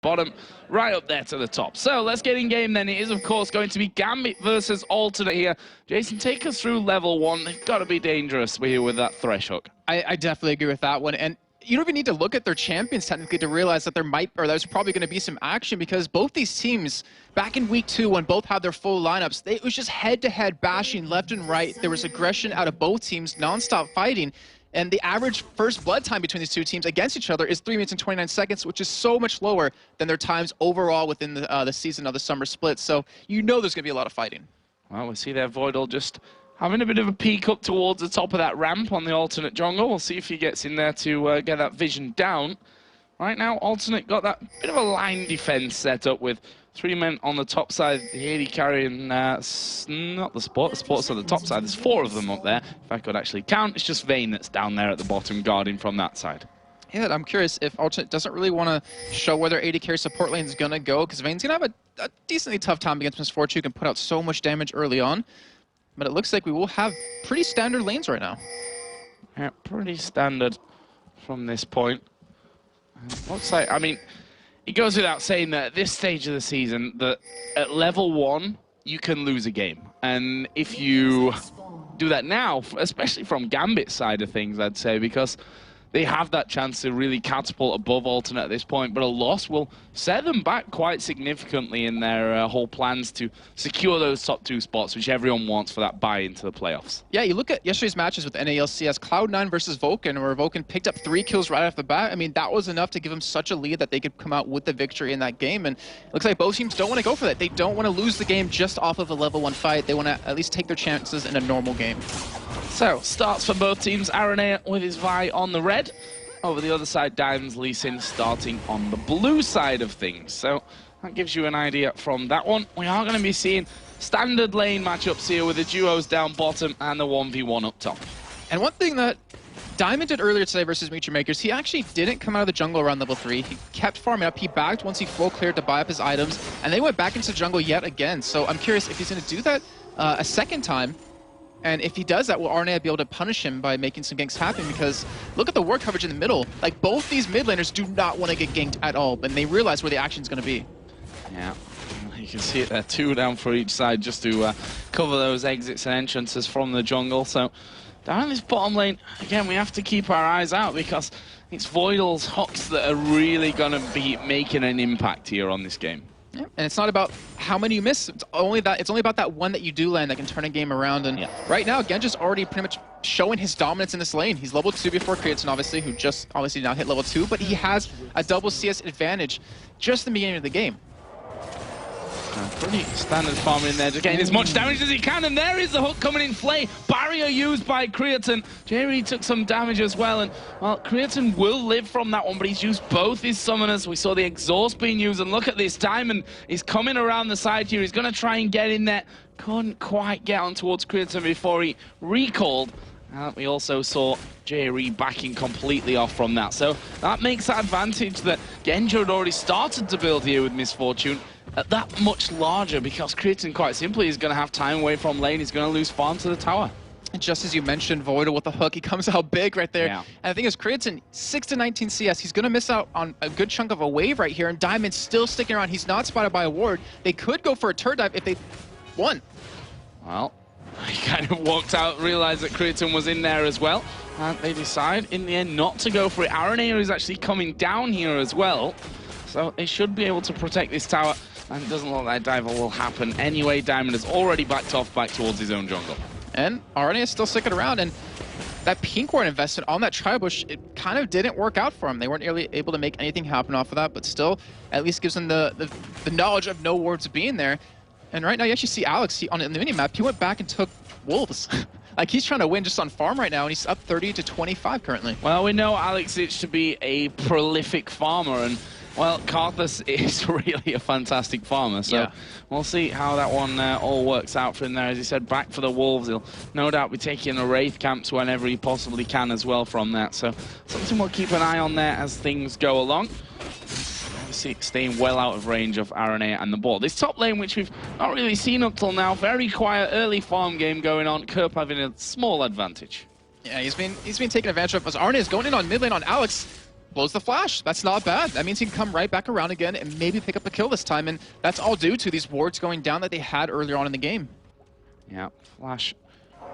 bottom, right up there to the top. So let's get in game then. It is, of course, going to be Gambit versus Alternate here. Jason, take us through level 1. They've got to be dangerous here with that Thresh hook. I definitely agree with that one. And you don't even need to look at their champions technically to realize that there's probably going to be some action, because both these teams, back in week 2 when both had their full lineups, it was just head-to-head bashing left and right. There was aggression out of both teams, non-stop fighting. And the average first blood time between these two teams against each other is 3 minutes and 29 seconds, which is so much lower than their times overall within the season of the summer split. So you know there's going to be a lot of fighting. Well, we see there Voidal just having a bit of a peek up towards the top of that ramp on the Alternate jungle. We'll see if he gets in there to get that vision down. Right now, Alternate got that bit of a line defense set up with 3 men on the top side. The AD carrying, not the Sport's on the top side. There's 4 of them up there. If I could actually count, it's just Vayne that's down there at the bottom guarding from that side. Yeah, I'm curious if Alternate doesn't really want to show where their AD carry support lane is going to go, because Vayne's going to have a decently tough time against Misfortune, who can put out so much damage early on. But it looks like we will have pretty standard lanes right now. Yeah, pretty standard from this point. Looks like, I mean, it goes without saying that at this stage of the season, that at level 1, you can lose a game. And if you do that now, especially from Gambit's side of things, I'd say, because they have that chance to really catapult above Alternate at this point, but a loss will set them back quite significantly in their whole plans to secure those top 2 spots, which everyone wants for that buy into the playoffs. Yeah, you look at yesterday's matches with LCS, Cloud9 versus Vulcan, where Vulcan picked up 3 kills right off the bat. I mean, that was enough to give them such a lead that they could come out with the victory in that game, and it looks like both teams don't want to go for that. They don't want to lose the game just off of a level 1 fight. They want to at least take their chances in a normal game. So, starts for both teams. Aranea with his Vi on the red. Over the other side, Diamonds Lee Sin starting on the blue side of things. So, that gives you an idea from that one. We are going to be seeing standard lane matchups here with the duos down bottom and the 1v1 up top. And one thing that Diamond did earlier today versus Mutual Makers, he actually didn't come out of the jungle around level 3. He kept farming up. He backed once he full cleared to buy up his items, and they went back into the jungle yet again. So I'm curious if he's going to do that a second time. And if he does that, will Aranea be able to punish him by making some ganks happen? Because look at the ward coverage in the middle. Like, both these mid laners do not want to get ganked at all, and they realize where the action's going to be. Yeah, you can see it there, 2 down for each side just to cover those exits and entrances from the jungle. So down in this bottom lane, again, we have to keep our eyes out, because it's Voidal's hooks that are really going to be making an impact here on this game. Yeah. And it's not about how many you miss. It's only about that one that you do land that can turn a game around. And right now, Genji's already pretty much showing his dominance in this lane. He's level 2 before Creatine, obviously, who just obviously now hit level 2, but he has a double CS advantage just in the beginning of the game. Pretty standard farming in there, just getting as much damage as he can, and there is the hook coming in play. Barrier used by Creatine. Jerry took some damage as well, and, well, Creatine will live from that one, but he's used both his summoners. We saw the exhaust being used, and look at this. Diamond is coming around the side here. He's going to try and get in there. Couldn't quite get on towards Creatine before he recalled. We also saw Jerry backing completely off from that. So that makes that advantage that Genji had already started to build here with Misfortune that much larger, because Creatine, quite simply, is going to have time away from lane. He's going to lose farm to the tower. And just as you mentioned, Voidal with the hook, he comes out big right there. Yeah. And the thing is, Creatine, 6 to 19 CS, he's going to miss out on a good chunk of a wave right here, and Diamond's still sticking around. He's not spotted by a ward. They could go for a turret dive if they won. Well, he kind of walked out, realized that Creatine was in there as well, and they decide in the end not to go for it. Aranea is actually coming down here as well, so they should be able to protect this tower, and it doesn't look like that dive will happen anyway. Diamond has already backed off back towards his own jungle. And Aranea is still sticking around, and that pink ward investment on that Tribush, it kind of didn't work out for him. They weren't really able to make anything happen off of that, but still at least gives them the knowledge of no wards being there. And right now, you actually see Alex on the minimap. He went back and took Wolves. Like, he's trying to win just on farm right now, and he's up 30 to 25 currently. Well, we know Alex Itch to be a prolific farmer, and, well, Karthus is really a fantastic farmer. So we'll see how that one all works out for him there. As he said, back for the Wolves. He'll no doubt be taking the Wraith camps whenever he possibly can as well from that. So something we'll keep an eye on there as things go along. Staying well out of range of Aranea and the ball. This top lane, which we've not really seen up till now, very quiet early farm game going on. Kerp having a small advantage. Yeah, he's been taken advantage of as Aranea is going in on mid lane on Alex. blows the flash. That's not bad. That means he can come right back around again and maybe pick up a kill this time, and that's all due to these wards going down that they had earlier on in the game. Yeah, flash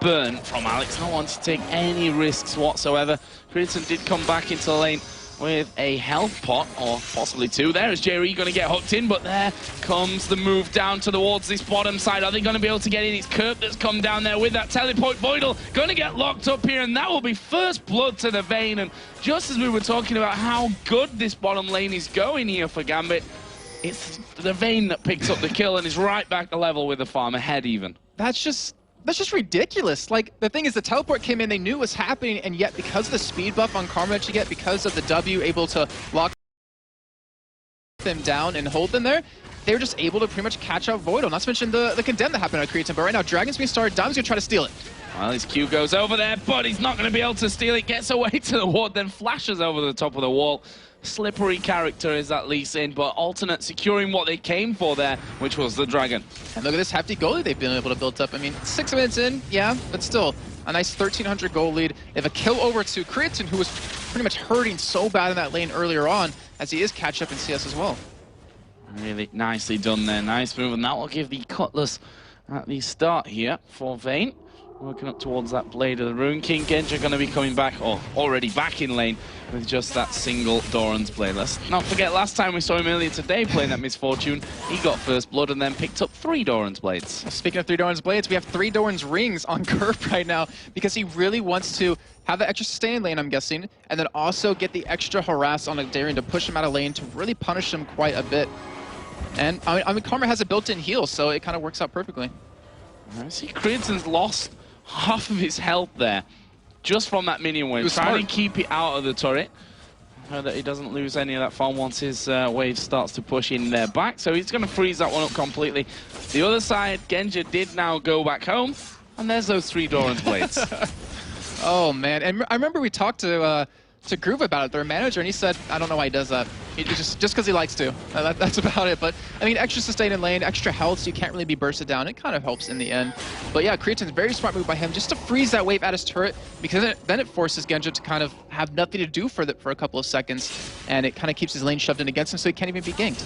burn from Alex. Not wanting to take any risks whatsoever. Creaton did come back into the lane with a health pot, or possibly two. There is Jerry going to get hooked in, but there comes the move down towards this bottom side. Are they going to be able to get in? It's Kerp that's come down there with that teleport. Voidal going to get locked up here, and that will be first blood to the Vayne. And just as we were talking about how good this bottom lane is going here for Gambit, it's the Vayne that picks up the kill and is right back to level with the farm, ahead even. That's just ridiculous. Like, the thing is, the teleport came in, they knew it was happening, and yet because of the speed buff on Karma that you get, because of the W able to lock them down and hold them there, they were just able to pretty much catch out Voidal. Not to mention the condemn that happened on Creaton, but right now Dragon's being started, Diamond's gonna try to steal it. Well, his Q goes over there, but he's not going to be able to steal it. Gets away to the ward, then flashes over the top of the wall. Slippery character is that Lee Sin, but Alternate securing what they came for there, which was the Dragon. And look at this hefty goal lead they've been able to build up. I mean, 6 minutes in, yeah, but still a nice 1,300 goal lead. They have a kill over to Creaton, who was pretty much hurting so bad in that lane earlier on, as he is catch up in CS as well. Really nicely done there, nice move, and that will give the Cutlass at the start here for Vayne. Working up towards that Blade of the Rune King. Genja going to be coming back, or already back in lane, with just that single Doran's Blade. Let's not forget, last time we saw him earlier today playing that Misfortune, he got first blood and then picked up 3 Doran's Blades. Speaking of 3 Doran's Blades, we have 3 Doran's Rings on Kerp right now, because he really wants to have the extra sustain lane, I'm guessing, and then also get the extra harass on a Darien to push him out of lane to really punish him quite a bit. And I mean Karma has a built-in heal, so it kind of works out perfectly. I see Creaton's lost half of his health there, just from that minion wave. Trying to keep it out of the turret, so that he doesn't lose any of that farm once his wave starts to push in their back. So he's going to freeze that one up completely. The other side, Genja did now go back home, and there's those 3 Doran's Blades. Oh man, and I remember we talked to Groove about it, their manager, and he said, I don't know why he does that. He just because he likes to. That's about it. But I mean, extra sustain in lane, extra health, so you can't really be bursted down. It kind of helps in the end. But yeah, Creaton's very smart move by him just to freeze that wave at his turret, because then it forces Genja to kind of have nothing to do for a couple of seconds, and it kind of keeps his lane shoved in against him, so he can't even be ganked.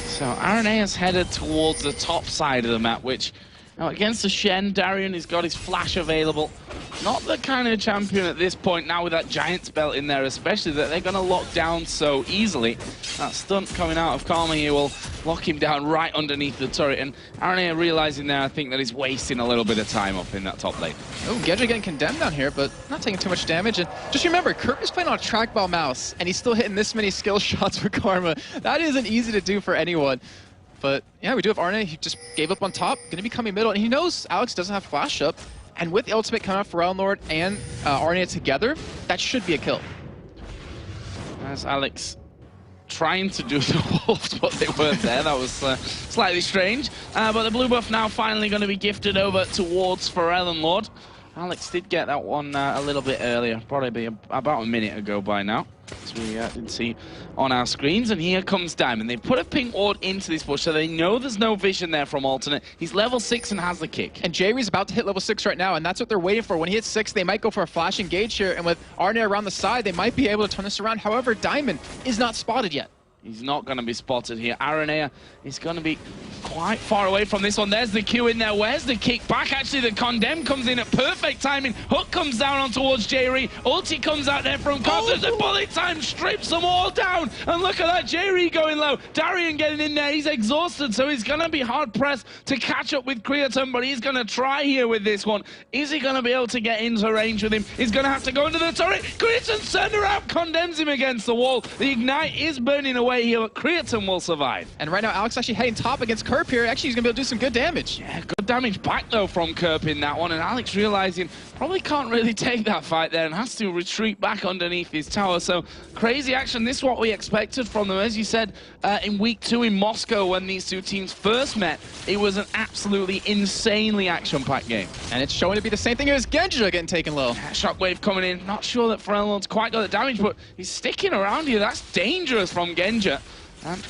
So RNA has headed towards the top side of the map, which now against the Shen, Darien has got his flash available. Not the kind of champion at this point now with that Giant's belt in there, especially that they're going to lock down so easily. That stunt coming out of Karma here will lock him down right underneath the turret. And RNA realizing there, I think, that he's wasting a little bit of time up in that top lane. Oh, Genja getting condemned down here, but not taking too much damage. And just remember, Kerp is playing on a trackball mouse, and he's still hitting this many skill shots with Karma. That isn't easy to do for anyone. But yeah, we do have RNA. He just gave up on top, going to be coming middle, and he knows Alex doesn't have flash up. And with the ultimate coming out for Realm Lord and RNA together, that should be a kill. As Alex trying to do the wolves, but they weren't there. That was slightly strange. But the blue buff now finally going to be gifted over towards Realm Lord. Alex did get that one a little bit earlier, probably about a minute ago by now, as we did see on our screens. And here comes Diamond. They put a pink ward into this bush, so they know there's no vision there from Alternate. He's level 6 and has the kick. And Jerry's about to hit level 6 right now, and that's what they're waiting for. When he hits 6, they might go for a flash engage here, and with Arne around the side, they might be able to turn this around. However, Diamond is not spotted yet. He's not going to be spotted here. Aranea is going to be quite far away from this one. There's the Q in there. Where's the kick back? Actually, the Condemn comes in at perfect timing. Hook comes down on towards Jerry. Ulti comes out there from Cobb. There's a bullet time. Strips them all down. And look at that. Jerry going low. Darien getting in there. He's exhausted, so he's going to be hard-pressed to catch up with Creaton, but he's going to try here with this one. Is he going to be able to get into range with him? He's going to have to go into the turret. Creaton's turned around, condemns him against the wall. The Ignite is burning away here, but Creaton will survive. And right now, Alex actually heading top against Kerp here. Actually, he's going to be able to do some good damage. Yeah, good damage back, though, from Kerp in that one. And Alex realizing probably can't really take that fight there and has to retreat back underneath his tower. So, crazy action. This is what we expected from them. As you said, in week 2 in Moscow, when these two teams first met, it was an absolutely insanely action-packed game. And it's showing to be the same thing as Genja getting taken low. Yeah, Shockwave coming in. Not sure that Pharrell's quite got the damage, but he's sticking around here. That's dangerous from Genja. And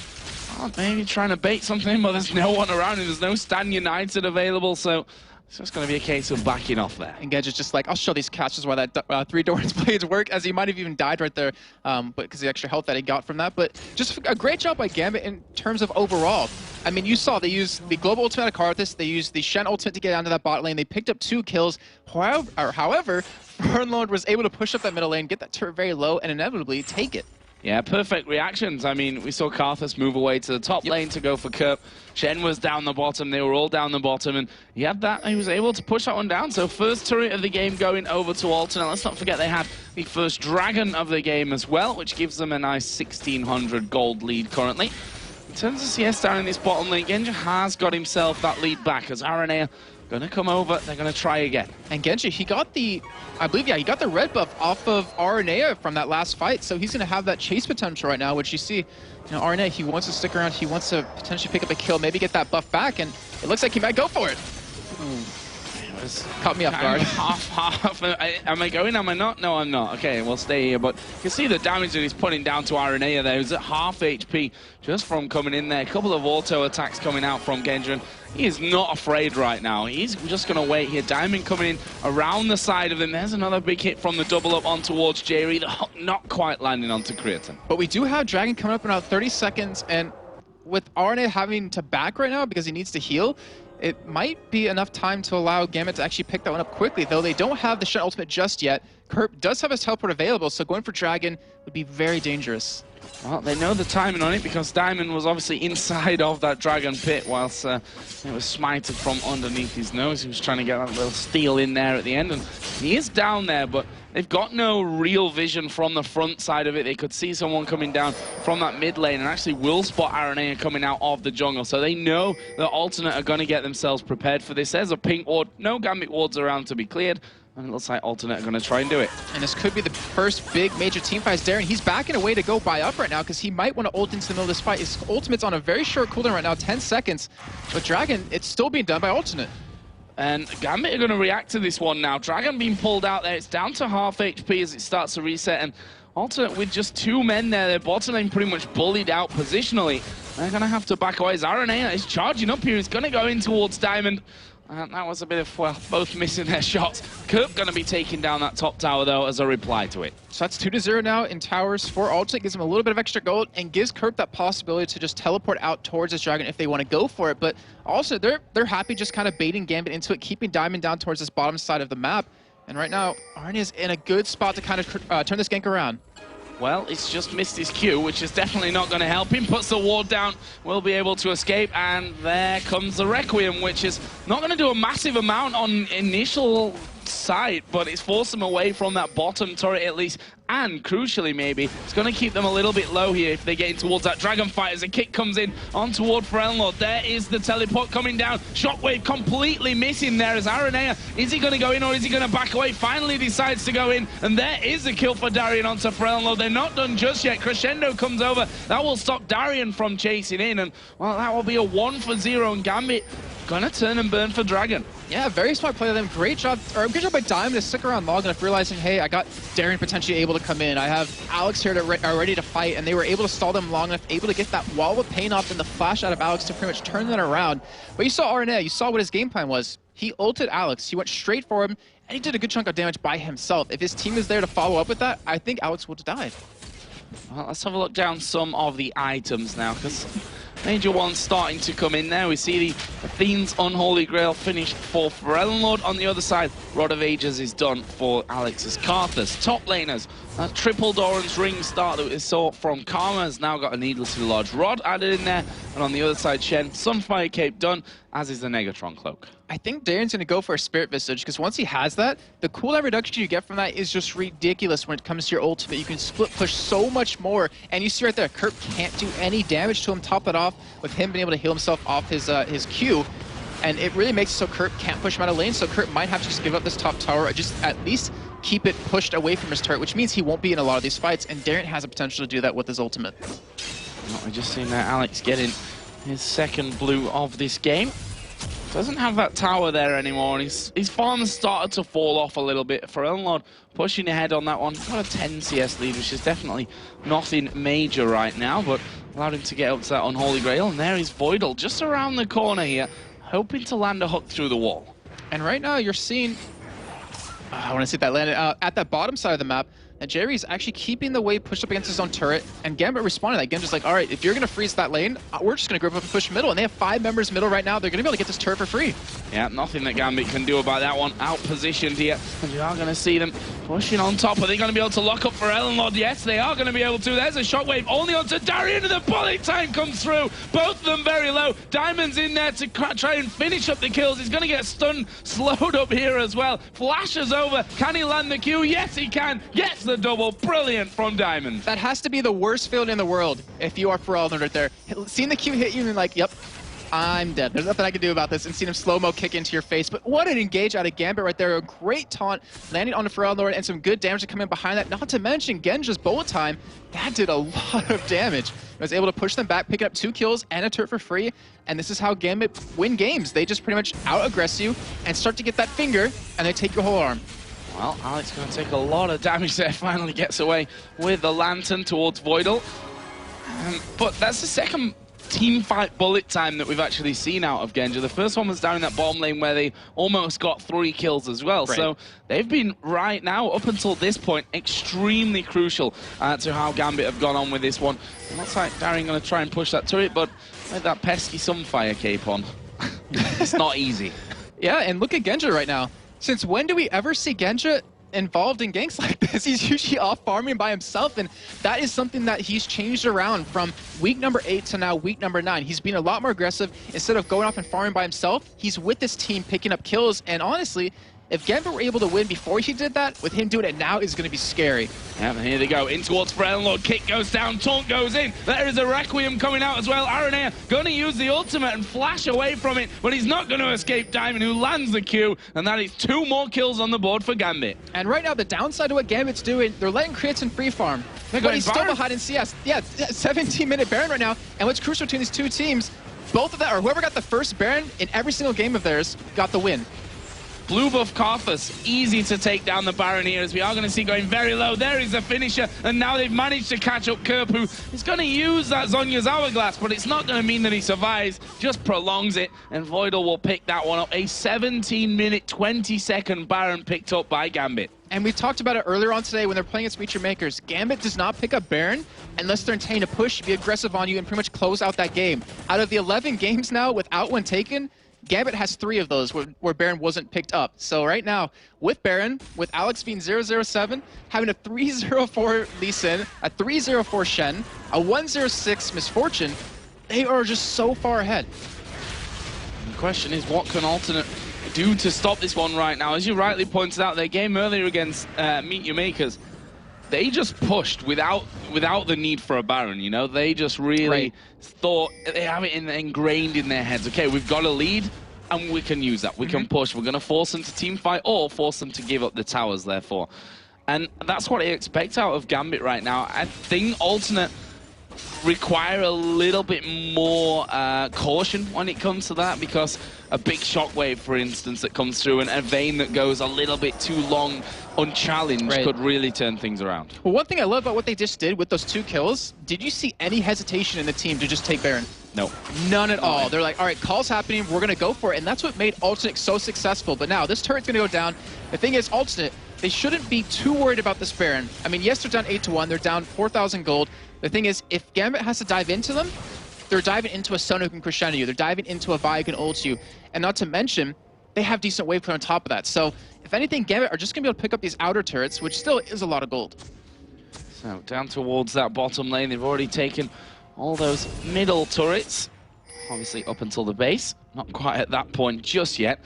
maybe trying to bait something, but there's no one around him. There's no Stan United available, so So it's going to be a case of backing off there. And Gedge's just like, I'll show these casters why that 3 Doran's blades work, as he might have even died right there, but because the extra health that he got from that. But just a great job by Gambit in terms of overall. I mean, you saw they used the global ultimate of Karthus, they used the Shen ultimate to get down to that bot lane, they picked up 2 kills. However, Fernlord was able to push up that middle lane, get that turret very low, and inevitably take it. Yeah, perfect reactions. I mean, we saw Karthus move away to the top lane to go for Kerp. Shen was down the bottom. They were all down the bottom, and he had that. He was able to push that one down. So first turret of the game going over to Alternate. Let's not forget they had the first dragon of the game as well, which gives them a nice 1,600 gold lead currently. In terms of CS down in this bottom lane, Genji has got himself that lead back as RNA going to come over, they're going to try again. And Genji, he got the, I believe, yeah, he got the red buff off of Aranea from that last fight, so he's going to have that chase potential right now, which you see, you know, Aranea, he wants to stick around, he wants to potentially pick up a kill, maybe get that buff back, and it looks like he might go for it. Caught me off guard. Half. Am I going? Am I not? No, I'm not. Okay, we'll stay here. But you can see the damage that he's putting down to Aranea there. He's at half HP just from coming in there. A couple of auto attacks coming out from Genji. He is not afraid right now. He's just going to wait here. Diamond coming in around the side of him. There's another big hit from the double up on towards Jerry. The hook not quite landing onto Creatine. But we do have Dragon coming up in about 30 seconds. And with Aranea having to back right now because he needs to heal, it might be enough time to allow Gambit to actually pick that one up quickly, though they don't have the Shen ultimate just yet. Kerp does have his teleport available, so going for Dragon would be very dangerous. Well, they know the timing on it because Diamond was obviously inside of that Dragon pit whilst it was smited from underneath his nose. He was trying to get that little steal in there at the end, and he is down there, but they've got no real vision from the front side of it. They could see someone coming down from that mid lane and actually will spot Aranea coming out of the jungle. So they know that Alternate are going to get themselves prepared for this. There's a pink ward, no Gambit wards around to be cleared. And it looks like Alternate are going to try and do it. And this could be the first big major team fight. Darren, he's backing away to go buy up right now because he might want to ult into the middle of this fight. His ultimate's on a very short cooldown right now, 10 seconds. But Dragon, it's still being done by Alternate. And Gambit are going to react to this one now. Dragon being pulled out there. It's down to half HP as it starts to reset. And Alternate with just 2 men there. Their bottom lane pretty much bullied out positionally. They're going to have to back away. Aranea is charging up here. He's going to go in towards Diamond. And that was a bit of, well, both missing their shots. Kerp going to be taking down that top tower, though, as a reply to it. So that's 2-0 now in towers for Alternate. Gives him a little bit of extra gold and gives Kerp that possibility to just teleport out towards this Dragon if they want to go for it. But also, they're happy just kind of baiting Gambit into it, keeping Diamond down towards this bottom side of the map. And right now, Arnie is in a good spot to kind of turn this gank around. Well, it's just missed his Q, which is definitely not going to help him. Puts the ward down, will be able to escape, and there comes the Requiem, which is not going to do a massive amount on initial sight, but it's forced them away from that bottom turret at least, and crucially maybe, it's going to keep them a little bit low here if they get in towards that Dragon fight as a kick comes in on toward Frelnlord. There is the teleport coming down. Shockwave completely missing there as Aranea. Is he going to go in or is he going to back away? Finally decides to go in, and there is a kill for Darian onto Frelnlord. They're not done just yet. Crescendo comes over. That will stop Darian from chasing in, and well, that will be a 1-for-0, and Gambit gonna turn and burn for Dragon. Yeah, very smart play of them. Great job by Diamond to stick around long enough, realizing, hey, I got Darren potentially able to come in. I have Alex here ready to fight, and they were able to stall them long enough, able to get that wall of pain off and the flash out of Alex to pretty much turn that around. But you saw Aranea, you saw what his game plan was. He ulted Alex, he went straight for him, and he did a good chunk of damage by himself. If his team is there to follow up with that, I think Alex would have died. Well, let's have a look down some of the items now, because Major one's starting to come in there. We see the Athene's Unholy Grail finished for Frelnlord. On the other side, Rod of Ages is done for Alex's Karthus. Top laners, that triple Doran's Ring start that we saw from Karma has now got a needlessly large rod added in there. And on the other side, Shen, Sunfire Cape done, as is the Negatron Cloak. I think Darren's going to go for a Spirit Visage, because once he has that, the cooldown reduction you get from that is just ridiculous when it comes to your ultimate. You can split push so much more, and you see right there, Kerp can't do any damage to him. Top it off with him being able to heal himself off his Q, and it really makes it so Kerp can't push him out of lane, so Kerp might have to just give up this top tower, or just at least keep it pushed away from his turret, which means he won't be in a lot of these fights, and Darren has the potential to do that with his ultimate. Well, we just seen Alex getting his second blue of this game. Doesn't have that tower there anymore, and his farm's started to fall off a little bit. Frelnlord pushing ahead on that one. Got a 10 CS lead, which is definitely nothing major right now, but allowed him to get up to that Unholy Grail, and there is Voidal just around the corner here, hoping to land a hook through the wall. And right now you're seeing, I want to see that landed at that bottom side of the map. And Jerry's actually keeping the wave pushed up against his own turret, and Gambit responded. Again, just like, all right, if you're going to freeze that lane, we're just going to group up and push middle. And they have 5 members middle right now. They're going to be able to get this turret for free. Yeah, nothing that Gambit can do about that one. Out-positioned here. And you are going to see them pushing on top. Are they going to be able to lock up for Ellenlord? Yes, they are going to be able to. There's a shockwave only onto Darian, and the bullet time comes through. Both of them very low. Diamond's in there to try and finish up the kills. He's going to get stunned, slowed up here as well. Flashes over. Can he land the Q? Yes, he can. Gets the double. Brilliant from Diamond. That has to be the worst feeling in the world if you are for Ellenlord right there. Seeing the Q hit you and like, yep, I'm dead. There's nothing I can do about this, and seeing him slow-mo kick into your face. But what an engage out of Gambit right there. A great taunt landing on the Ellenlord, and some good damage to come in behind that. Not to mention Genja's bullet time. That did a lot of damage. It was able to push them back, picking up 2 kills and a turret for free. And this is how Gambit win games. They just pretty much out-aggress you and start to get that finger, and they take your whole arm. Well, Alex going to take a lot of damage there. Finally gets away with the Lantern towards Voidal. But that's the second team fight bullet time that we've actually seen out of Genja. The first one was down in that bottom lane where they almost got 3 kills as well. Right. So they've been right now, up until this point, extremely crucial to how Gambit have gone on with this one. It looks like Darian going to try and push that turret, but with that pesky Sunfire cape on, it's not easy. Yeah, and look at Genja right now. Since when do we ever see Genja involved in ganks like this? He's usually off farming by himself, and that is something that he's changed around from week number 8 to now week number 9. He's been a lot more aggressive. Instead of going off and farming by himself, he's with this team picking up kills, and honestly, if Gambit were able to win before he did that, with him doing it now is going to be scary. Yeah, and here they go. In towards Ellenlord. Kick goes down. Taunt goes in. There is a Requiem coming out as well. Aranea going to use the ultimate and flash away from it, but he's not going to escape Diamond, who lands the Q, and that is 2 more kills on the board for Gambit. And right now, the downside of what Gambit's doing, they're letting Creatine free farm. But he's still behind in CS. Yeah, 17-minute Baron right now. And what's crucial between these 2 teams, both of them, or whoever got the first Baron in every single game of theirs, got the win. Blue buff Karthus, easy to take down the Baron here, as we are going to see going very low. There is a finisher, and now they've managed to catch up Kerp, who is going to use that Zhonya's Hourglass, but it's not going to mean that he survives, just prolongs it, and Voidal will pick that one up. A 17-minute, 20-second Baron picked up by Gambit. And we talked about it earlier on today when they're playing against Feature Makers. Gambit does not pick up Baron unless they're intending to push, be aggressive on you, and pretty much close out that game. Out of the 11 games now without one taken, Gambit has 3 of those where Baron wasn't picked up. So right now, with Baron, with Alex being 0-0-7, having a 3-0-4 Lee Sin, a 3-0-4 Shen, a 1-0-6 Misfortune, they are just so far ahead. The question is, what can Alternate do to stop this one right now? As you rightly pointed out, their game earlier against Meet Your Makers, they just pushed without the need for a Baron, you know? They just really thought, they have it ingrained in their heads. Okay, we've got a lead, and we can use that. We can push. We're going to force them to team fight or force them to give up the towers, therefore. And that's what I expect out of Gambit right now. I think Alternate require a little bit more caution when it comes to that, because a big shockwave, for instance, that comes through and a Vayne that goes a little bit too long unchallenged could really turn things around. Well, one thing I love about what they just did with those 2 kills, did you see any hesitation in the team to just take Baron? No. None at all. They're like, all right, call's happening, we're going to go for it. And that's what made Alternate so successful. But now, this turret's going to go down. The thing is, Alternate, they shouldn't be too worried about this Baron. I mean, yes, they're down 8-1. They're down 4,000 gold. The thing is, if Gambit has to dive into them, they're diving into a Sun who can crescendo you. They're diving into a Vi who can ult you. And not to mention, they have decent wave clear on top of that. So, if anything, Gambit are just going to be able to pick up these outer turrets, which still is a lot of gold. So, down towards that bottom lane, they've already taken all those middle turrets. Obviously, up until the base. Not quite at that point just yet.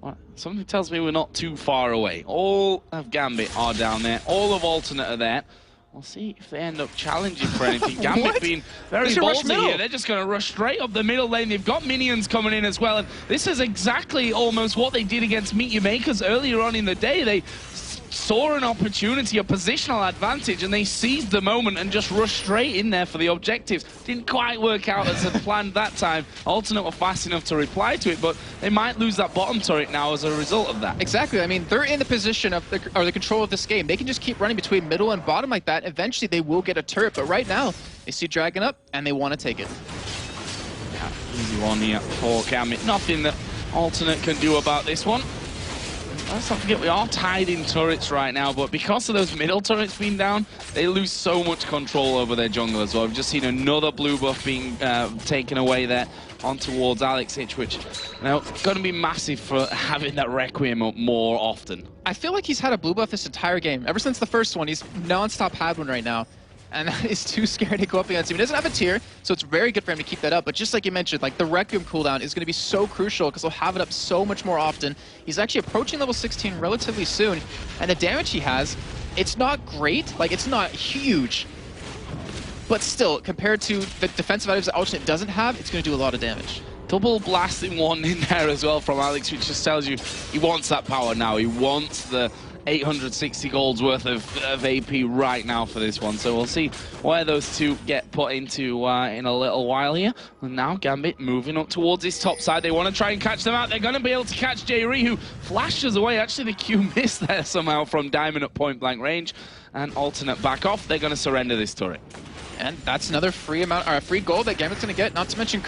Well, something tells me we're not too far away. All of Gambit are down there. All of Alternate are there. We'll see if they end up challenging for anything. Gambit being very ballsy here. They're just going to rush straight up the middle lane. They've got minions coming in as well. And this is exactly almost what they did against Meet Your Makers earlier on in the day. They saw an opportunity, a positional advantage, and they seized the moment and just rushed straight in there for the objectives. Didn't quite work out as planned that time. Alternate were fast enough to reply to it, but they might lose that bottom turret now as a result of that. Exactly. I mean, they're in the position of the control of this game. They can just keep running between middle and bottom like that. Eventually, they will get a turret, but right now, they see Dragon up, and they want to take it. Yeah, easy one here for Gambit. Nothing that Alternate can do about this one. let's not forget we are tied in turrets right now, but because of those middle turrets being down, they lose so much control over their jungle as well. We've just seen another blue buff being taken away there on towards Alex Hitch, which going to be massive for having that Requiem up more often. I feel like he's had a blue buff this entire game. Ever since the first one, he's non-stop had one right now. And he's too scared to go up against him. He doesn't have a tier, so it's very good for him to keep that up. But just like you mentioned, like the Requiem cooldown is going to be so crucial because he'll have it up so much more often. He's actually approaching level 16 relatively soon. And the damage he has, it's not great. Like, it's not huge. But still, compared to the defensive items that Alternate doesn't have, it's going to do a lot of damage. Double blasting one in there as well from Alex, which just tells you he wants that power now. He wants the 860 gold's worth of AP right now for this one. So we'll see where those two get put into in a little while here. And now Gambit moving up towards his top side. They want to try and catch them out. They're going to be able to catch J-Ree, who flashes away. Actually, the Q missed there somehow from Diamond at point blank range. And Alternate back off. They're going to surrender this turret. And that's another free gold that Gambit's going to get. Not to mention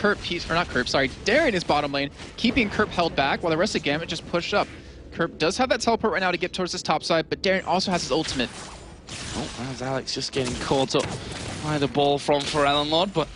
Darien is bottom lane, keeping Kerp held back while the rest of Gambit just pushed up. Kerp does have that teleport right now to get towards his top side, but Darien also has his ultimate. Oh, there's Alex just getting caught up by the ball from Lord, but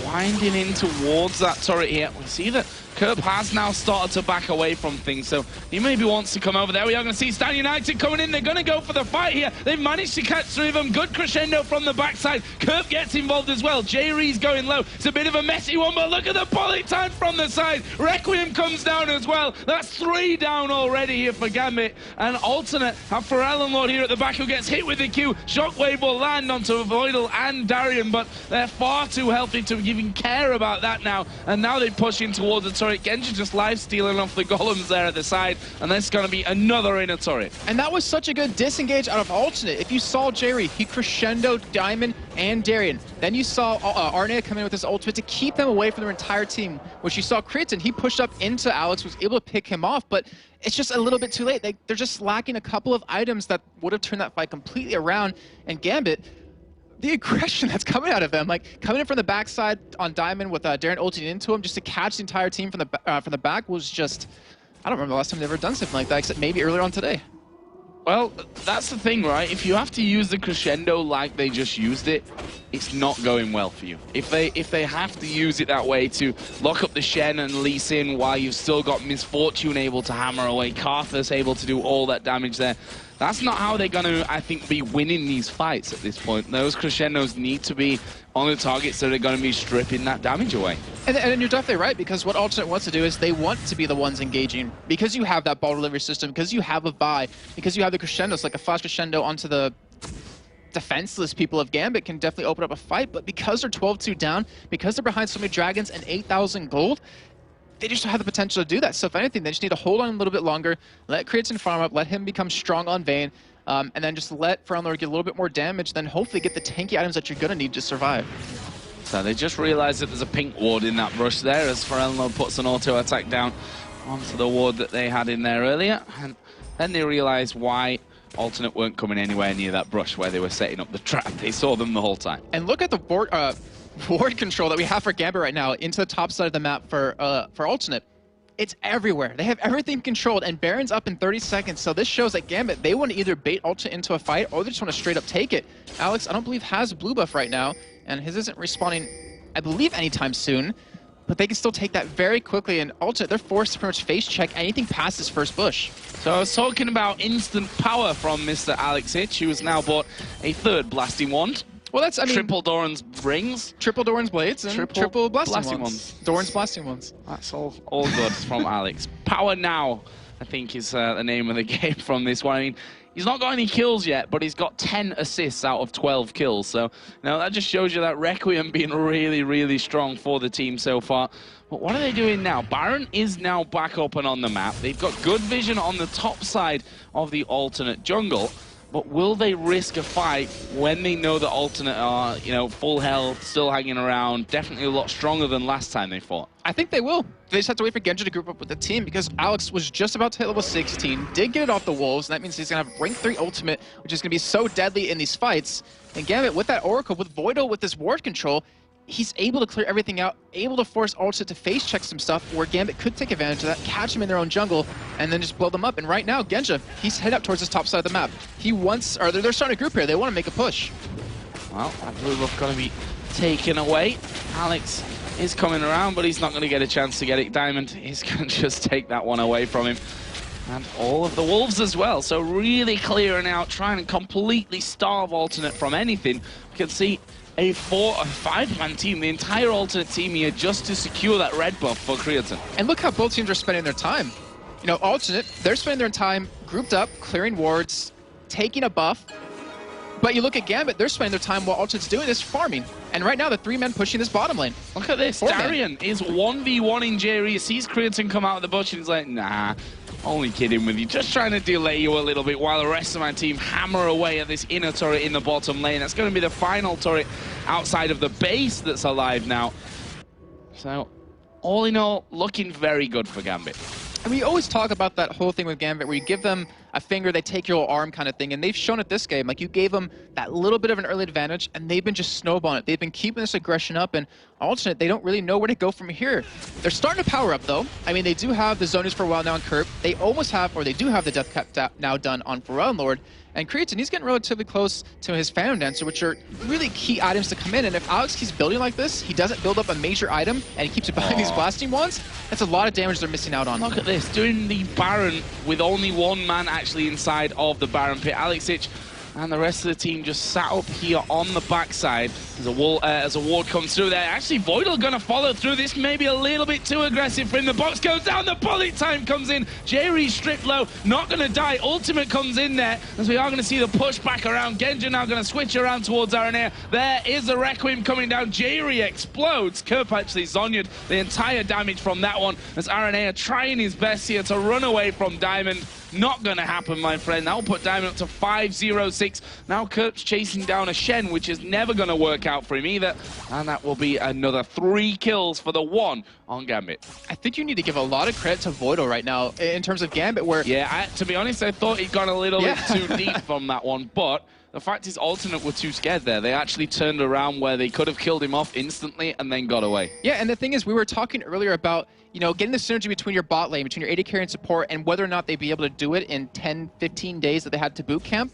winding in towards that turret here. We see that Kerp has now started to back away from things, so he maybe wants to come over there. We are going to see Stan United coming in. They're going to go for the fight here. They've managed to catch three of them. Good crescendo from the backside. Kerp gets involved as well. J-Ree's going low. It's a bit of a messy one, but look at the poly time from the side. Requiem comes down as well. That's 3 down already here for Gambit. And Alternate have Lord here at the back, who gets hit with the Q. Shockwave will land onto Voidal and Darien, but they're far too healthy to even care about that now. And now they push in towards the turret. Genji just live stealing off the golems there at the side, and there's going to be another inner turret. And that was such a good disengage out of Alternate. If you saw Jerry, he crescendoed Diamond and Darien. Then you saw Arnea come in with his ultimate to keep them away from their entire team, which you saw Creatin. He pushed up into Alex, was able to pick him off, but it's just a little bit too late. They're just lacking a couple of items that would have turned that fight completely around. And Gambit, the aggression that's coming out of them, like coming in from the backside on Diamond with Darien ulting into him just to catch the entire team from the back was just, I don't remember the last time they've ever done something like that, except maybe earlier on today. Well, that's the thing, right? If you have to use the crescendo like they just used it, it's not going well for you. If they have to use it that way to lock up the Shen and Lee Sin while you've still got Misfortune able to hammer away, Karthus able to do all that damage there, that's not how they're going to, I think, be winning these fights at this point. Those crescendos need to be on the target, so they're going to be stripping that damage away. And you're definitely right, because what Alternate wants to do is they want to be the ones engaging. Because you have that ball delivery system, because you have a buy, because you have the crescendos, like a flash crescendo onto the defenseless people of Gambit can definitely open up a fight, but because they're 12-2 down, because they're behind so many dragons and 8,000 gold, they just have the potential to do that. So if anything, they just need to hold on a little bit longer, let Creatin farm up, let him become strong on Vayne, and then just let Lord get a little bit more damage, then hopefully get the tanky items that you're going to need to survive. So they just realized that there's a pink ward in that brush there as Lord puts an auto attack down onto the ward that they had in there earlier, and then they realized why Alternate weren't coming anywhere near that brush where they were setting up the trap. They saw them the whole time. And look at the ward control that we have for Gambit right now into the top side of the map for Alternate. It's everywhere. They have everything controlled, and Baron's up in 30 seconds, so this shows that Gambit, they want to either bait Alternate into a fight, or they just want to straight up take it. Alex, I don't believe, has a blue buff right now, and his isn't respawning, I believe, anytime soon, but they can still take that very quickly, and Alternate, they're forced to pretty much face check anything past this first bush. So I was talking about instant power from Mr. Alex Hitch, who has now bought a 3rd blasting wand. Well, that's, I mean, triple Doran's rings, triple Doran's blades, and triple blasting ones. Doran's blasting ones. That's all good from Alex. Power now, I think, is the name of the game from this one. I mean, he's not got any kills yet, but he's got 10 assists out of 12 kills. So, you know, that just shows you that Requiem being really, really strong for the team so far. But what are they doing now? Baron is now back up and on the map. They've got good vision on the top side of the Alternate jungle. But will they risk a fight when they know that Alternate are, you know, full health, still hanging around, definitely a lot stronger than last time they fought? I think they will. They just have to wait for Genji to group up with the team, because Alex was just about to hit level 16, did get it off the Wolves, and that means he's going to have rank 3 ultimate, which is going to be so deadly in these fights. And Gambit, with that Oracle, with Voidal, with this ward control, he's able to clear everything out, able to force Alternate to face check some stuff where Gambit could take advantage of that, catch him in their own jungle, and then just blow them up. And right now, Genja, he's headed up towards this top side of the map. He wants, or they're starting a group here. They want to make a push. Well, that blue buff going to be taken away. Alex is coming around, but he's not going to get a chance to get it. Diamond is going to just take that one away from him. And all of the Wolves as well. So really clearing out, trying to completely starve Alternate from anything. We can see a 4 or 5-man team, the entire Alternate team here, just to secure that red buff for Creatine. And look how both teams are spending their time. You know, Alternate, they're spending their time grouped up, clearing wards, taking a buff. But you look at Gambit, they're spending their time while Alternate's doing this, farming. And right now, the 3 men pushing this bottom lane. Look at this, Darian is 1v1 in Jerry. He sees Creatine come out of the bush and he's like, nah, only kidding with you. Just trying to delay you a little bit while the rest of my team hammer away at this inner turret in the bottom lane. That's going to be the final turret outside of the base that's alive now. So, all in all, looking very good for Gambit. And we always talk about that whole thing with Gambit where you give them a finger, they take your whole arm kind of thing, and they've shown it this game. Like, you gave them that little bit of an early advantage, and they've been just snowballing it. They've been keeping this aggression up, and Alternate, they don't really know where to go from here. They're starting to power up, though. I mean, they do have the Zonius for a while now on Curb. They almost have, or they do have the Death Cap now done on Pharrell Lord. And Creatine, he's getting relatively close to his Phantom Dancer, which are really key items to come in. And if Alex keeps building like this, he doesn't build up a major item, and he keeps it behind these blasting wands, that's a lot of damage they're missing out on. Look at this, doing the Baron with only 1 man actually inside of the Baron pit. Alexic and the rest of the team just sat up here on the backside as a ward comes through there. Actually, Voidal going to follow through. This may be a little bit too aggressive for him. The box goes down, the bullet time comes in. Jerry stripped low, not going to die. Ultimate comes in there, as we are going to see the push back around. Genja now going to switch around towards Aranea. There is a Requiem coming down. Jerry explodes. Kerp actually Zonya'd the entire damage from that one, as Aranea trying his best here to run away from Diamond. Not going to happen, my friend. That'll put Diamond up to 5-0-6. Now Kerp's chasing down a Shen, which is never going to work out for him either. And that will be another 3 kills for the 1 on Gambit. I think you need to give a lot of credit to Voidal right now in terms of Gambit, where... Yeah, to be honest, I thought he'd gone a little bit too deep from that one, but... The fact is, Alternate were too scared there. They actually turned around where they could have killed him off instantly and then got away. Yeah, and the thing is, we were talking earlier about, you know, getting the synergy between your bot lane, between your AD carry and support, and whether or not they'd be able to do it in 10, 15 days that they had to boot camp.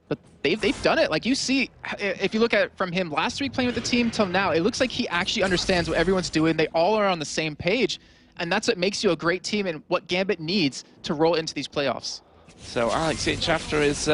But they've done it. Like, you see, if you look at it from him last week playing with the team till now, it looks like he actually understands what everyone's doing. They all are on the same page, and that's what makes you a great team and what Gambit needs to roll into these playoffs. So Alexic, after his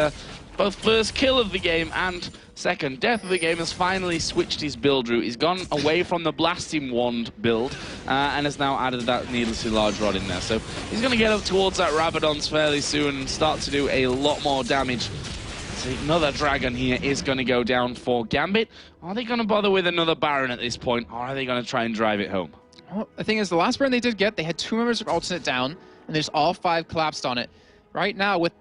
both first kill of the game and second death of the game, has finally switched his build route. He's gone away from the Blasting Wand build and has now added that needlessly large rod in there. So he's going to get up towards that Rabadons fairly soon and start to do a lot more damage. So another Dragon here is going to go down for Gambit. Are they going to bother with another Baron at this point, or are they going to try and drive it home? Well, the thing is, the last Baron they did get, they had 2 members of Alternate down, and there's all 5 collapsed on it. Right now, with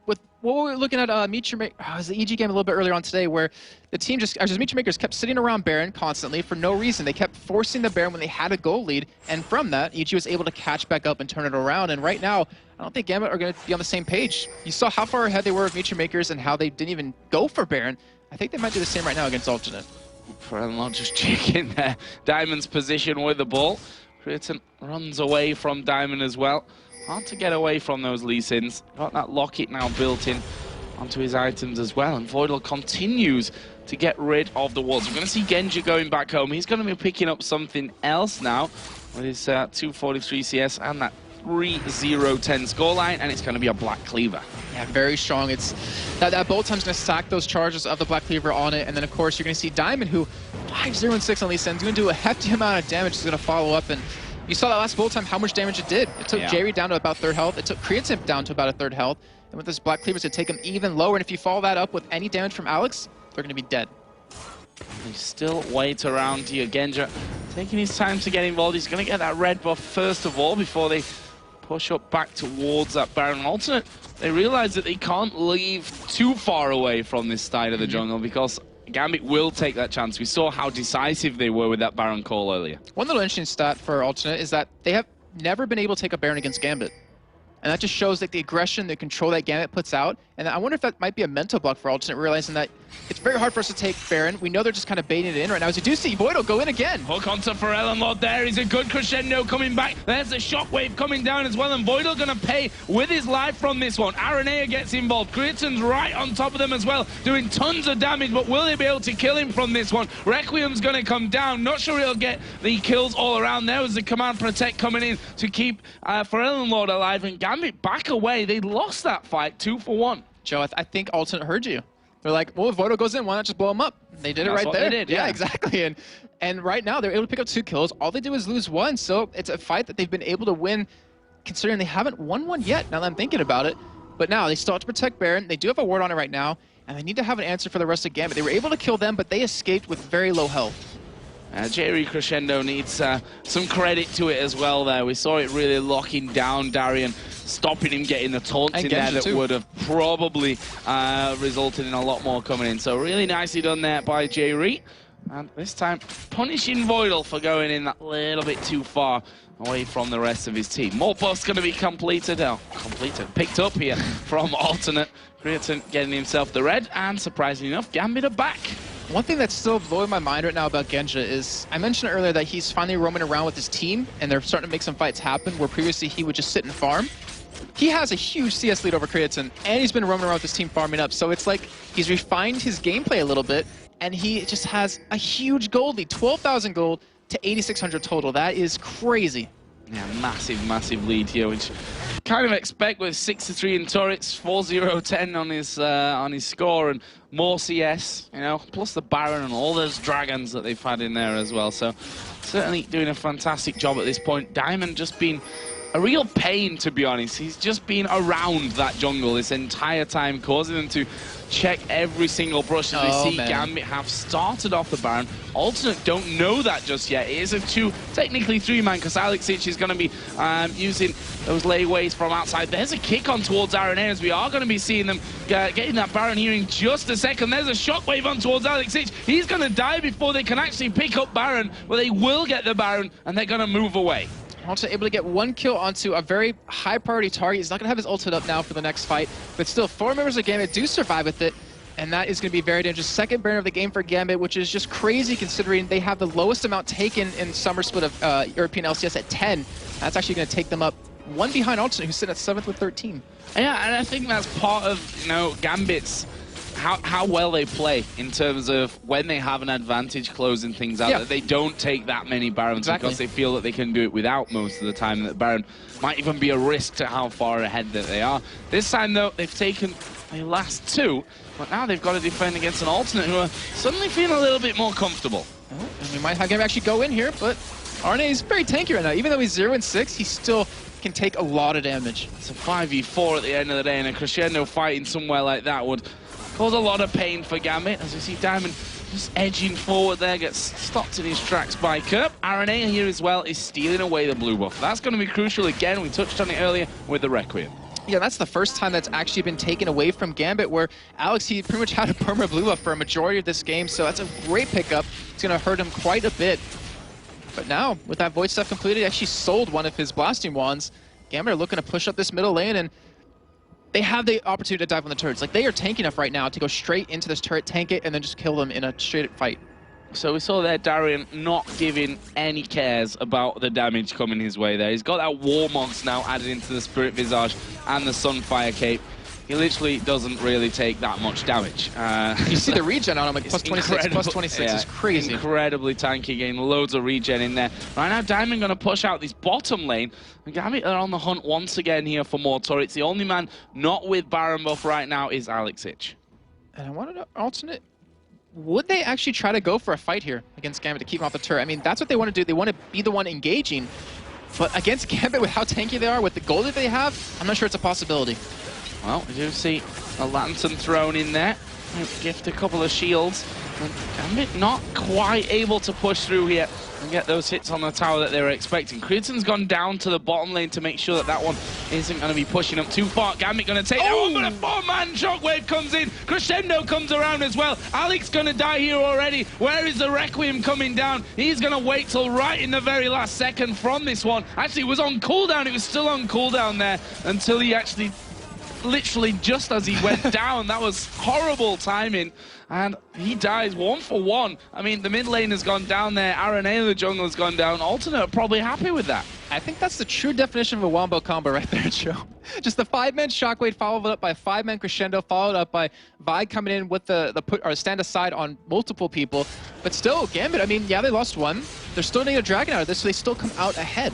what we're looking at, Meteor Maker, it was the EG game a little bit earlier on today, where the team just, Meteor Makers kept sitting around Baron constantly for no reason. They kept forcing the Baron when they had a goal lead, and from that, EG was able to catch back up and turn it around. And right now, I don't think Gambit are going to be on the same page. You saw how far ahead they were of Meteor Makers and how they didn't even go for Baron. I think they might do the same right now against Alternate. Pharrell just checking there. Diamond's position with the ball. Creatine runs away from Diamond as well. Hard to get away from those Lee Sins. Got that locket now built in onto his items as well. And Voidal continues to get rid of the walls. We're going to see Genja going back home. He's going to be picking up something else now with his 243 CS and that 3-0-10 scoreline, and it's going to be a Black Cleaver. Yeah, very strong. It's that bolt time's going to stack those charges of the Black Cleaver on it, and then of course you're going to see Diamond, who 5-0-6 on Lee Sin's, going to do a hefty amount of damage. He's going to follow up, and you saw that last bolt time, how much damage it did. It took Jerry down to about 3rd health. It took Creatine down to about a 3rd health. And with this Black Cleaver, it's going to take him even lower. And if you follow that up with any damage from Alex, they're going to be dead. He still waits around here. Genja taking his time to get involved. He's going to get that red buff first of all before they push up back towards that Baron. Alternate, they realize that they can't leave too far away from this side of the jungle because Gambit will take that chance. We saw how decisive they were with that Baron call earlier. One little interesting stat for Alternate is that they have never been able to take a Baron against Gambit. And that just shows that the aggression, the control that Gambit puts out And I wonder if that might be a mental block for Alternate, realizing that it's very hard for us to take Baron. We know they're just kind of baiting it in right now. As you do see, Voidal go in again. Hook onto Pharrell there. He's a good crescendo coming back. There's a shockwave coming down as well, and Voidal going to pay with his life from this one. Aranea gets involved. Creaton's right on top of them as well, doing tons of damage, but will they be able to kill him from this one? Requiem's going to come down. Not sure he'll get the kills all around. There was the command protect coming in to keep Pharrell alive, and Gambit back away. They lost that fight 2-for-1. Joe, I think Alternate heard you. They're like, well, if Voidal goes in, why not just blow him up? They did it right there. They did, yeah, exactly. And right now, they're able to pick up 2 kills. All they do is lose 1, so it's a fight that they've been able to win, considering they haven't won one yet, now that I'm thinking about it. But now, they still have to protect Baron. They do have a ward on it right now, and they need to have an answer for the rest of Gambit. They were able to kill them, but they escaped with very low health. Jerry Crescendo needs some credit to it as well there. We saw it really locking down Darian, stopping him getting the taunts in there that would have probably resulted in a lot more coming in. So really nicely done there by Jerry. And this time punishing Voidal for going in that little bit too far away from the rest of his team. More buffs going to be picked up here from Alternate. Creaton getting himself the red, and surprisingly enough, Gambit are back. One thing that's still blowing my mind right now about Genja is, I mentioned earlier that he's finally roaming around with his team, and they're starting to make some fights happen, where previously he would just sit and farm. He has a huge CS lead over Creaton, and he's been roaming around with his team farming up, so it's like he's refined his gameplay a little bit, and he just has a huge gold lead, 12,000 gold to 8,600 total. That is crazy. Yeah, massive lead here, which kind of expect with 6-3 in turrets, 4-0-10 on his score, and more CS, you know, plus the Baron and all those dragons that they've had in there as well. So certainly doing a fantastic job at this point. Diamond just been a real pain, to be honest. He's just been around that jungle this entire time, causing them to check every single brush as we see Gambit have started off the Baron. Alternate don't know that just yet. It is a technically 3-man, because Alexich is going to be using those layways from outside. There's a kick on towards Aranea, as we are going to be seeing them getting that Baron here in just a second. There's a shockwave on towards Alexich. He's going to die before they can actually pick up Baron, but they will get the Baron, and they're going to move away. Also able to get 1 kill onto a very high priority target. He's not going to have his ultimate up now for the next fight, but still 4 members of Gambit do survive with it, and that is going to be very dangerous. Second Baron of the game for Gambit, which is just crazy considering they have the lowest amount taken in summer split of European LCS at 10. That's actually going to take them up 1 behind Alternate, who's sitting at 7th with 13. Yeah, and I think that's part of, you know, Gambit's how well they play in terms of when they have an advantage closing things out, that they don't take that many Barons because they feel that they can do it without most of the time, that Baron might even be a risk to how far ahead that they are. This time, though, they've taken the last 2, but now they've got to defend against an Alternate who are suddenly feeling a little bit more comfortable. Oh, and we might have him actually go in here, but Arne is very tanky right now. Even though he's 0-6, he still can take a lot of damage. It's a 5v4 at the end of the day, and a Crescendo fighting somewhere like that would cause a lot of pain for Gambit, as we see Diamond just edging forward there, gets stopped in his tracks by Kerp. Aranea here as well is stealing away the blue buff. That's going to be crucial again. We touched on it earlier with the Requiem. Yeah, that's the first time that's actually been taken away from Gambit, where Alex, he pretty much had a perma blue buff for a majority of this game, so that's a great pickup. It's going to hurt him quite a bit. But now, with that Void stuff completed, he actually sold one of his blasting wands. Gambit are looking to push up this middle lane, and they have the opportunity to dive on the turrets. Like, they are tanky enough right now to go straight into this turret, tank it, and then just kill them in a straight fight. So we saw there Darian not giving any cares about the damage coming his way there. He's got that Warmogs now added into the Spirit Visage and the Sunfire Cape. He literally doesn't really take that much damage. You see the regen on him, like plus 26 is crazy. Incredibly tanky, getting loads of regen in there. Right now, Diamond going to push out this bottom lane. And Gambit are on the hunt once again here for more turrets. The only man not with Baron buff right now is Alexich. And I wanted to alternate. Would they actually try to go for a fight here against Gambit to keep him off the turret? I mean, that's what they want to do. They want to be the one engaging. But against Gambit, with how tanky they are, with the gold that they have, I'm not sure it's a possibility. Well, we do see a lantern thrown in there. Gift a couple of shields. And Gambit not quite able to push through here and get those hits on the tower that they were expecting. Creaton's gone down to the bottom lane to make sure that that one isn't going to be pushing up too far. Gambit going to take that one, but a 4-man shockwave comes in. Crescendo comes around as well. Alex going to die here already. Where is the Requiem coming down? He's going to wait till right in the very last second from this one. Actually, it was on cooldown. It was still on cooldown there until he actually literally just as he went down. That was horrible timing. And he dies 1 for 1. I mean, the mid lane has gone down there. RNA in the jungle has gone down. Alternate are probably happy with that. I think that's the true definition of a wombo combo right there, Joe. Just the 5-man shockwave followed up by a 5-man crescendo, followed up by Vi coming in with the put or stand aside on multiple people. But still, Gambit, I mean, yeah, they lost one. They're still getting a dragon out of this, so they still come out ahead.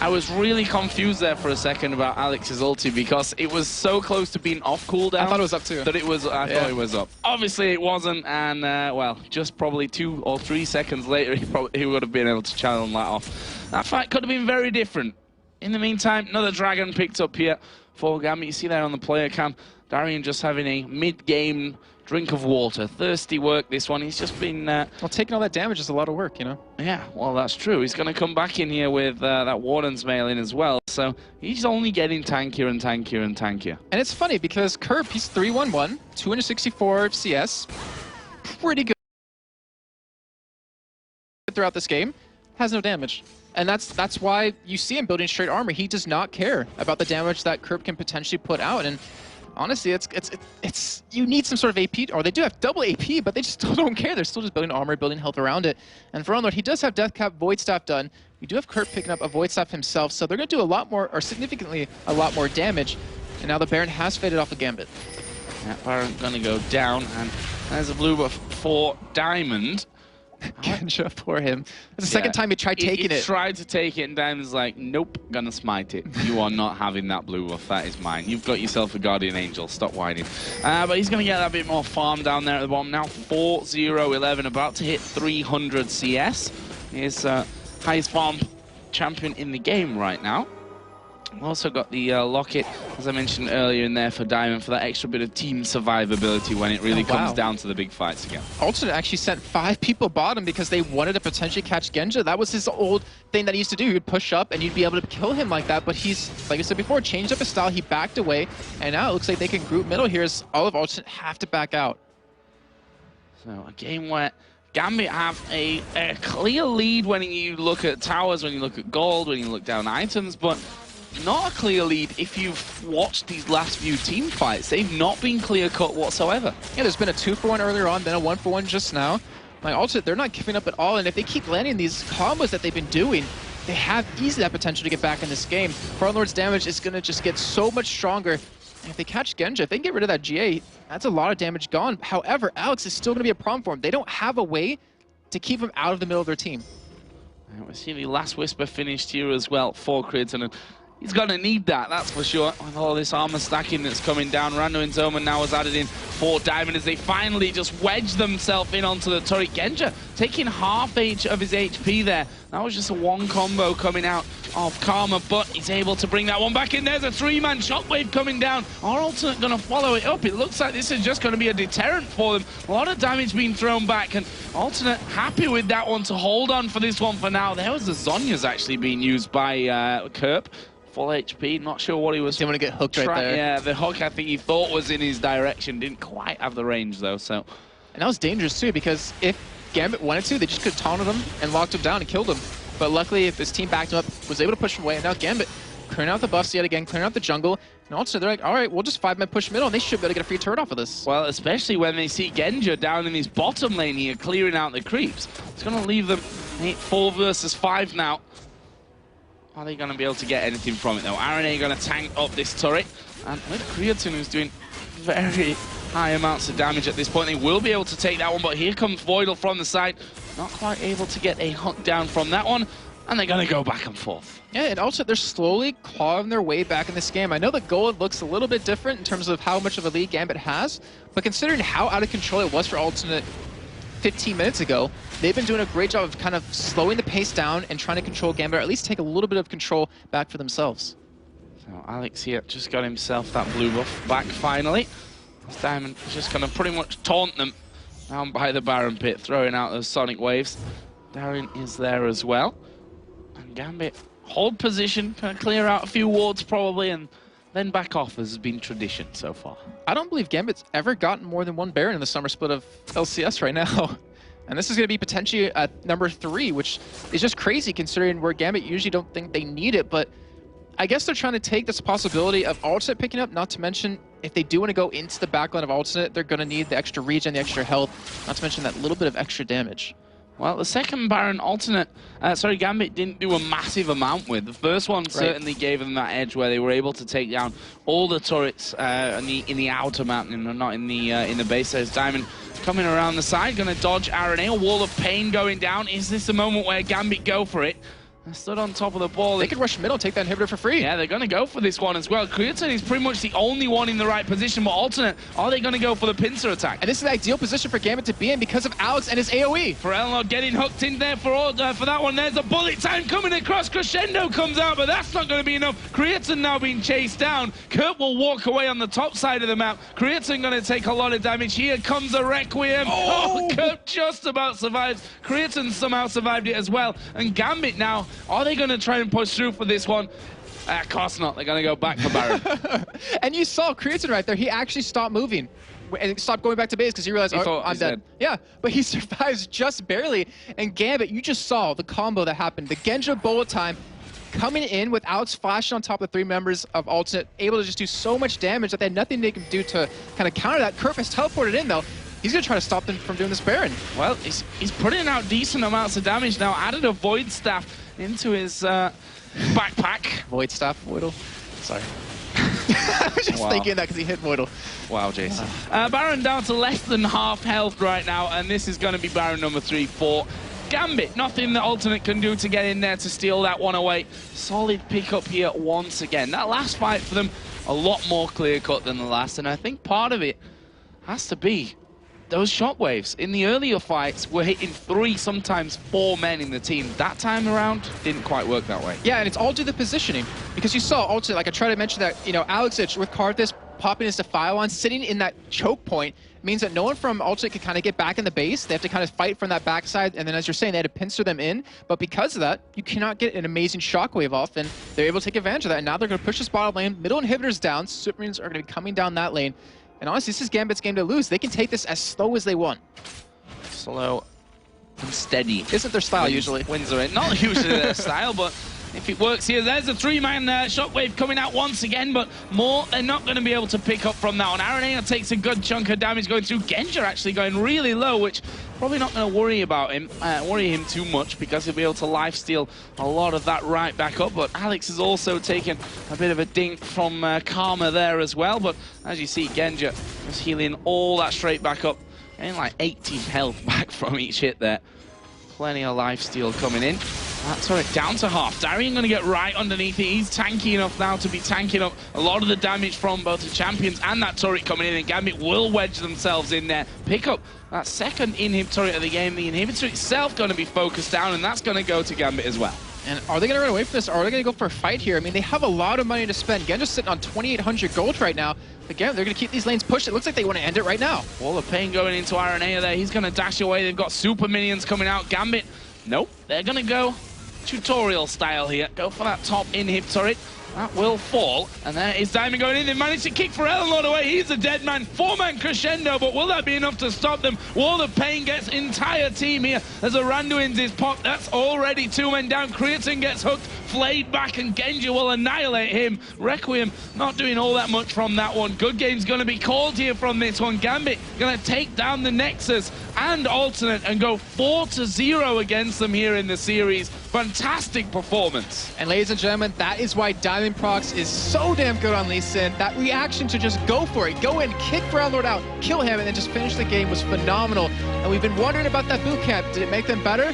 I was really confused there for a second about Alex's ulti because it was so close to being off cooldown. I thought it was up too. That it was. I thought it was up. Obviously it wasn't, and well, just probably 2 or 3 seconds later, he would have been able to channel that off. That fight could have been very different. In the meantime, another dragon picked up here for Gambit. You see there on the player cam, Darian just having a mid-game drink of water. Thirsty work, this one. He's just been... well, taking all that damage is a lot of work, you know? Yeah, well, that's true. He's going to come back in here with that Warden's mail in as well. So he's only getting tankier and tankier and tankier. And it's funny because Kerp, he's 3-1-1, 264 CS. Pretty good throughout this game. Has no damage. And that's why you see him building straight armor. He does not care about the damage that Kerp can potentially put out. And honestly, it's you need some sort of AP, or they do have double AP, but they just still don't care. They're still just building armor, building health around it. And for Unlord, he does have Death Cap, Void Staff done. We do have Kerp picking up a Void Staff himself, so they're going to do a lot more, or significantly a lot more damage. And now the Baron has faded off of Gambit. Yeah, Baron going to go down, and there's a blue buff for Diamond. Genja for him. It's the second time he tried taking it. He tried to take it, and Diamond's like, nope, gonna smite it. You are not having that blue buff. That is mine. You've got yourself a Guardian Angel. Stop whining. But he's gonna get that bit more farm down there at the bottom. Now 4-0-11, about to hit 300 CS. He's highest farm champion in the game right now. Also got the locket, as I mentioned earlier, in there for Diamond for that extra bit of team survivability when it really comes down to the big fights again. Alternate actually sent 5 people bottom because they wanted to potentially catch Genja. That was his old thing that he used to do. He would push up and you'd be able to kill him like that, but he's, like I said before, changed up his style. He backed away, and now it looks like they can group middle here as all of Alternate have to back out. So a game where Gambit have a clear lead when you look at towers, when you look at gold, when you look down items, but not a clear lead if you've watched these last few team fights. They've not been clear-cut whatsoever. Yeah, there's been a 2-for-1 earlier on, then a 1-for-1 just now. Like, also, they're not giving up at all, and if they keep landing these combos that they've been doing, they have easily that potential to get back in this game. Farlord's damage is going to just get so much stronger. And if they catch Genja, if they can get rid of that GA, that's a lot of damage gone. However, Alex is still going to be a problem for him. They don't have a way to keep him out of the middle of their team. And we see the last Whisper finished here as well for Creighton. He's going to need that, that's for sure. With all this armor stacking that's coming down, Randuin's Omen now has added in for Diamond as they finally just wedge themselves in onto the turret. Genja taking half H of his HP there. That was just a one combo coming out of Karma, but he's able to bring that one back in. There's a 3-man shockwave coming down. Our Alternate going to follow it up. It looks like this is just going to be a deterrent for them. A lot of damage being thrown back, and Alternate happy with that one to hold on for this one for now. There was the Zhonya's actually being used by Kerp. Full HP, not sure what he was. Didn't want to get hooked right there. Yeah, the hook I think he thought was in his direction. Didn't quite have the range though, so. And that was dangerous too, because if Gambit wanted to, they just could have taunted him and locked him down and killed him. But luckily, if his team backed him up, was able to push him away, and now Gambit clearing out the buffs yet again, clearing out the jungle, and also they're like, all right, we'll just 5-man push middle, and they should be able to get a free turret off of this. Well, especially when they see Genja down in his bottom lane here, clearing out the creeps. It's going to leave them 4 versus 5 now. Are they going to be able to get anything from it, though? RNA going to tank up this turret. And with Creatine, who's doing very high amounts of damage at this point, they will be able to take that one. But here comes Voidal from the side. Not quite able to get a hook down from that one. And they're going to go back and forth. Yeah, and also they're slowly clawing their way back in this game. I know the gold looks a little bit different in terms of how much of a lead Gambit has. But considering how out of control it was for Alternate 15 minutes ago, they've been doing a great job of kind of slowing the pace down and trying to control Gambit, or at least take a little bit of control back for themselves. So Alex here just got himself that blue buff back finally. This Diamond is just going to pretty much taunt them down by the Baron pit, throwing out those sonic waves. Darren is there as well. And Gambit hold position, kind of clear out a few wards probably, and then back off, as has been tradition so far. I don't believe Gambit's ever gotten more than 1 Baron in the summer split of LCS right now. And this is going to be potentially at number 3, which is just crazy considering where Gambit usually don't think they need it. But I guess they're trying to take this possibility of alternate picking up, not to mention if they do want to go into the backline of alternate, they're going to need the extra regen, the extra health, not to mention that little bit of extra damage. Well, the second Baron alternate, Gambit didn't do a massive amount with. The first one certainly gave them that edge where they were able to take down all the turrets in the outer mountain and not in the base. There's Diamond coming around the side, going to dodge RNA. A wall of pain going down. Is this a moment where Gambit go for it? Stood on top of the ball. They could rush middle, take that inhibitor for free. Yeah, they're going to go for this one as well. Creatine is pretty much the only one in the right position, but alternate, are they going to go for the pincer attack? And this is the ideal position for Gambit to be in because of Alex and his AoE. For Elnor getting hooked in there for that one. There's a bullet time coming across. Crescendo comes out, but that's not going to be enough. Creatine now being chased down. Kurt will walk away on the top side of the map. Creatine going to take a lot of damage. Here comes a Requiem. Oh, Kurt just about survives. Creatine somehow survived it as well. And Gambit now, are they going to try and push through for this one? Of course not. They're going to go back for Baron. And you saw Creatine right there. He actually stopped moving and stopped going back to base because he realized, oh, I'm dead. Yeah, but he survives just barely. And Gambit, you just saw the combo that happened. The Genja bullet time coming in with Alex flashing on top of the 3 members of alternate, able to just do so much damage that they had nothing they could do to kind of counter that. Kurt has teleported in, though. He's going to try to stop them from doing this Baron. Well, he's putting out decent amounts of damage now. Added a Void Staff into his backpack. Void Staff, Voidle. Sorry. I was just thinking that because he hit Voidle. Wow, Jason. Baron down to less than half health right now, and this is going to be Baron number 3 for Gambit. Nothing that alternate can do to get in there to steal that one away. Solid pickup here once again. That last fight for them, a lot more clear-cut than the last, and I think part of it has to be those shockwaves. In the earlier fights, we're hitting 3, sometimes 4 men in the team. That time around, didn't quite work that way. Yeah, and it's all due to the positioning. Because you saw alternate, like I tried to mention that, you know, Alexich with Karthus popping his Defile on, sitting in that choke point, means that no one from alternate can kind of get back in the base. They have to kind of fight from that backside, and then as you're saying, they had to pincer them in. But because of that, you cannot get an amazing shockwave off, and they're able to take advantage of that. And now they're going to push this bottom lane. Middle inhibitors down. Supermarines are going to be coming down that lane. And honestly, this is Gambit's game to lose. They can take this as slow as they want. Slow and steady. Isn't their style usually? Wins are in. Not usually their style, but if it works here, there's a 3-man shockwave coming out once again, but more they're not going to be able to pick up from that one. Aranea takes a good chunk of damage going through. Genja actually going really low, which probably not going to worry him too much because he'll be able to lifesteal a lot of that right back up. But Alex has also taken a bit of a dink from Karma there as well. But as you see, Genja is healing all that straight back up, getting like 80 health back from each hit there. Plenty of lifesteal coming in. That's it, down to half. Darian going to get right underneath it. He's tanky enough now to be tanking up a lot of the damage from both the champions and that turret coming in, and Gambit will wedge themselves in there. Pick up that second inhib turret of the game. The inhibitor itself going to be focused down, and that's going to go to Gambit as well. And are they going to run away from this, or are they going to go for a fight here? I mean, they have a lot of money to spend. Genja's sitting on 2,800 gold right now. Again, they're going to keep these lanes pushed. It looks like they want to end it right now. Wall of pain going into Aranea there. He's going to dash away. They've got super minions coming out. Gambit, nope. They're going to go tutorial style here. Go for that top inhib turret. That will fall. And there is Diamond going in. They managed to kick for Elnor away. He's a dead man. 4-man crescendo, but will that be enough to stop them? Wall of Pain gets entire team here as a Randuin's is popped. That's already 2 men down. Creatine gets hooked, flayed back, and Genja will annihilate him. Requiem not doing all that much from that one. Good game's going to be called here from this one. Gambit going to take down the Nexus and alternate and go 4-0 against them here in the series. Fantastic performance. And ladies and gentlemen, that is why Diamond Prox is so damn good on Lee Sin. That reaction to just go for it, go in, kick Brown Lord out, kill him, and then just finish the game was phenomenal. And we've been wondering about that boot camp. Did it make them better?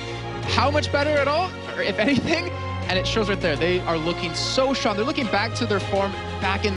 How much better at all, or if anything? And it shows right there. They are looking so strong. They're looking back to their form back in